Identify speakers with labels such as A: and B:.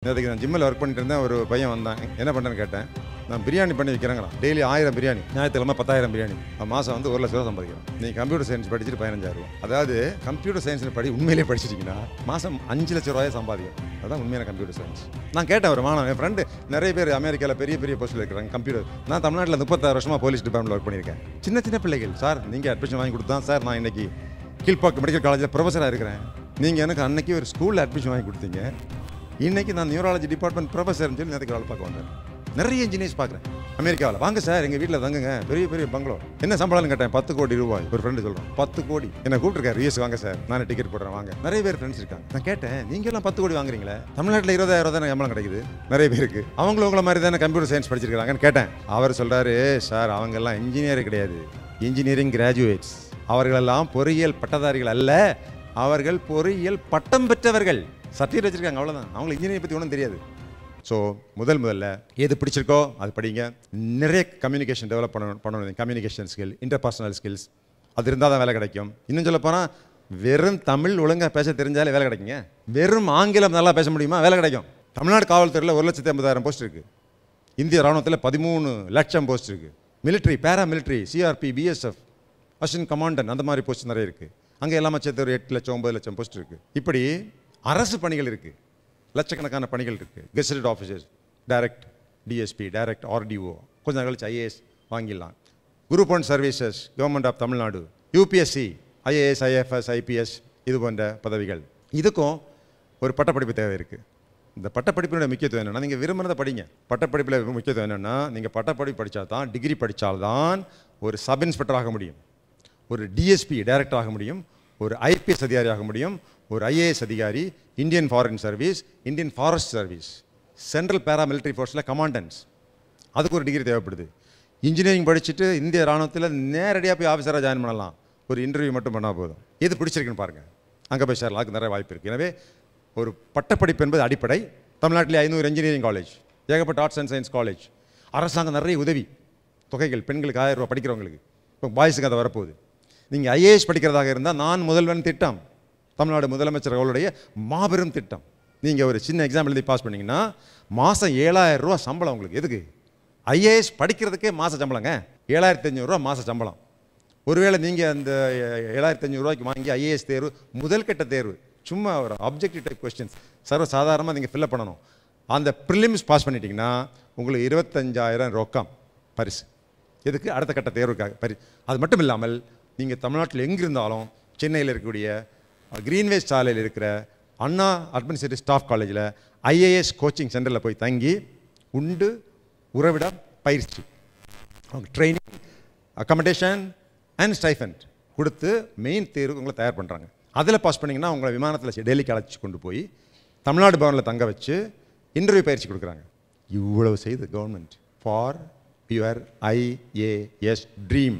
A: நேற்றுக்கு நான் ஜிம்மில் ஒர்க் பண்ணிட்டு இருந்தேன். ஒரு பையன் வந்தான். என்ன பண்ணுறேன்னு கேட்டேன். நான் பிரியாணி பண்ணி வைக்கிறேங்கிறான். டெய்லி 1000 பிரியாணி, ஞாயிற்றுக்கிழமை 10000 பிரியாணி. மாதம் வந்து 1 லட்ச ரூபா சம்பாதிக்கிறோம். நீங்கள் கம்ப்யூட்டர் சயின்ஸ் படிச்சுட்டு 15000 ரூபா. அதாவது கம்ப்யூட்டர் சயின்ஸ் உண்மையிலே படிச்சிட்டிங்கன்னா மாதம் 5 லட்ச ரூபாயை சம்பாதிக்கும். அதுதான் உண்மையான கம்ப்யூட்டர் சயின்ஸ். நான் கேட்டேன் ஒரு மாணவன், என் ஃப்ரெண்டு நிறைய பேர் அமெரிக்காவில் பெரிய பெரிய போஸ்ட்டில் இருக்கிறாங்க கம்ப்யூட்டர். நான் தமிழ்நாட்டில் 36 வருஷமாக போலீஸ் டிபார்ட்மெண்ட்டில் ஒர்க் பண்ணியிருக்கேன். சின்ன சின்ன பிள்ளைகள், சார் நீங்கள் அட்மிஷன் வாங்கி கொடுத்தா சார் நான் இன்னைக்கு கீழ்பாக்கம் மெடிக்கல் காலேஜில் ப்ரொஃபஸராக இருக்கிறேன். நீங்கள் எனக்கு அன்னைக்கு ஒரு ஸ்கூலில் அட்மிஷன் வாங்கி கொடுத்தீங்க. இன்றைக்கி நான் நியூராலஜி டிபார்ட்மெண்ட் ப்ரொஃபஸர்னு சொல்லி நேற்றுக்கு வேலை பார்க்க வந்தேன். நிறைய இன்ஜினியர்ஸ் பார்க்குறேன் அமெரிக்காவில். வாங்க சார் எங்கள் வீட்டில் தங்குங்க, பெரிய பெரிய பங்களோ. என்ன சம்பளம்னு கேட்டேன். 10 கோடி ரூபாய். ஒரு ஃப்ரெண்டு சொல்கிறேன் 10 கோடி. என்னை கூப்பிட்டுருக்காரு, யூஎஸ் வாங்க சார், நானே டிக்கெட் போடுறேன் வாங்க. நிறைய பேர் ஃப்ரெண்ட்ஸ் இருக்காங்க. நான் கேட்டேன், நீங்களாம் 10 கோடி வாங்குறீங்களே, தமிழ்நாட்டில் 20,000 தானே சம்பளம் கிடைக்குது நிறைய பேருக்கு. அவங்களும் உங்களை மாதிரி தானே கம்ப்யூட்டர் சயின்ஸ் படிச்சிருக்காங்கன்னு கேட்டேன். அவர் சொல்கிறாரு, சார் அவங்கெல்லாம் இன்ஜினியர் கிடையாது, இன்ஜினியரிங் கிராஜுவேட்ஸ். அவர்களெல்லாம் பொறியியல் பட்டதாரிகள் அல்ல, அவர்கள் பொறியியல் பட்டம் பெற்றவர்கள். சர்டிஃபிகேட் வச்சுருக்காங்க, அவ்வளோதான். அவங்களுக்கு இன்ஜினியரிங் பற்றி ஒன்றும் தெரியாது. ஸோ முதல்ல எது பிடிச்சிருக்கோ அது படிங்க. நிறைய கம்யூனிகேஷன் டெவலப் பண்ணணும். கம்யூனிகேஷன் ஸ்கில், இன்டர்பர்சனல் ஸ்கில்ஸ், அது இருந்தால் தான் வேலை கிடைக்கும். இன்னும் சொல்லப்போனால் வெறும் தமிழ் ஒழுங்காக பேச தெரிஞ்சாலே வேலை கிடைக்குங்க. வெறும் ஆங்கிலம் நல்லா பேச முடியுமா வேலை கிடைக்கும். தமிழ்நாடு காவல்துறையில் 1,80,000 போஸ்ட் இருக்குது. இந்திய ராணுவத்தில் 13 லட்சம் போஸ்ட் இருக்குது. மிலிட்ரி, பேரா military, CRP, BSF, assistant commandant, அந்த மாதிரி போஸ்ட் நிறைய இருக்குது. அங்கே எல்லாமே சேர்த்து ஒரு 8 லட்சம் 9 லட்சம் போஸ்ட் இருக்குது. இப்படி அரசு பணிகள் இருக்குது, லட்சக்கணக்கான பணிகள் இருக்குது. Gazetted officers, direct DSP, direct RTO, கொஞ்சம் கழிச்சு ஐஏஎஸ் வாங்கிடலாம். Group 1 services, government of Tamil Nadu, UPSC, IAS, IFS, IPS, இது போன்ற பதவிகள். இதுக்கும் ஒரு பட்டப்படிப்பு தேவை இருக்குது. இந்த பட்டப்படிப்பினுடைய முக்கியத்துவம் என்னென்னா, நீங்கள் விரும்புகிறத படிங்க. பட்டப்படிப்பில் முக்கியத்துவம் என்னென்னா, நீங்கள் பட்டப்படிப்பு படித்தா தான், டிகிரி படித்தால்தான் ஒரு சப் இன்ஸ்பெக்டர் ஆக முடியும், ஒரு டிஎஸ்பி டைரக்டர் ஆக முடியும், ஒரு ஐபிஎஸ் அதிகாரி ஆக முடியும், ஒரு ஐஏஎஸ் அதிகாரி, Indian foreign service, Indian forest service, central paramilitary ஃபோர்ஸில் கமாண்டன்ஸ். அதுக்கு ஒரு டிகிரி தேவைப்படுது. இன்ஜினியரிங் படிச்சுட்டு இந்திய ராணுவத்தில் நேரடியாக போய் ஆஃபீஸராக ஜாயின் பண்ணலாம். ஒரு இன்டர்வியூ மட்டும் பண்ணால் போதும். எது பிடிச்சிருக்குன்னு பாருங்கள், அங்கே போய் சேரலாம். அதுக்கு நிறைய வாய்ப்பு இருக்குது. எனவே ஒரு பட்டப்படிப்பு என்பது அடிப்படை. தமிழ்நாட்டிலே 500 இன்ஜினியரிங் காலேஜ், ஏகப்பட்ட ஆர்ட்ஸ் அண்ட் சயின்ஸ் காலேஜ், அரசாங்கம் நிறைய உதவி தொகைகள் பெண்களுக்கு 1000 ரூபா படிக்கிறவங்களுக்கு. இப்போ பாய்ஸுக்கு அதை வரப்போகுது. நீங்கள் ஐஏஎஸ் படிக்கிறதாக இருந்தால் நான் முதல்வன் திட்டம், தமிழ்நாடு முதலமைச்சர் அவர்களுடைய மாபெரும் திட்டம். நீங்கள் ஒரு சின்ன எக்ஸாம் எழுதி பாஸ் பண்ணிங்கன்னா மாதம் 7000 ரூபா சம்பளம் உங்களுக்கு. எதுக்கு? ஐஏஎஸ் படிக்கிறதுக்கே மாத சம்பளங்க 7500 ரூபா மாத சம்பளம். ஒருவேளை நீங்கள் அந்த 7500 ரூபாய்க்கு வாங்கி ஐஏஎஸ் தேர்வு, முதல் கட்ட தேர்வு, சும்மா ஒரு அப்ஜெக்டிவ் டைப் கொஸ்டின்ஸ் சர்வசாதாரணமாக நீங்கள் ஃபில்அப் பண்ணணும். அந்த ப்ரிலிம்ஸ் பாஸ் பண்ணிட்டீங்கன்னா உங்களுக்கு 25,000 ரொக்கம் பரிசு. எதுக்கு? அடுத்த கட்ட தேர்வுக்காக அது மட்டும் இல்லாமல் நீங்கள் தமிழ்நாட்டில் எங்கிருந்தாலும் சென்னையில் இருக்கக்கூடிய கிரீன்வேஸ் சாலையில் இருக்கிற அண்ணா அட்மினிஸ்ட்ரேட்டிவ் ஸ்டாஃப் காலேஜில் ஐஏஎஸ் கோச்சிங் சென்டரில் போய் தங்கி உண்டு, உறவிடம், பயிற்சி, அவங்க ட்ரைனிங், அக்கமடேஷன் அண்ட் ஸ்டைஃபண்ட் கொடுத்து மெயின் தேர்வுக்கு உங்களை தயார் பண்ணுறாங்க. அதில் பாஸ் பண்ணிங்கன்னா உங்களை விமானத்தில் டெல்லிக்கு அழைச்சி கொண்டு போய் தமிழ்நாடு பவனில் தங்க வச்சு இன்டர்வியூ பயிற்சி கொடுக்குறாங்க. இவ்வளவு செய்து government for your IAS dream.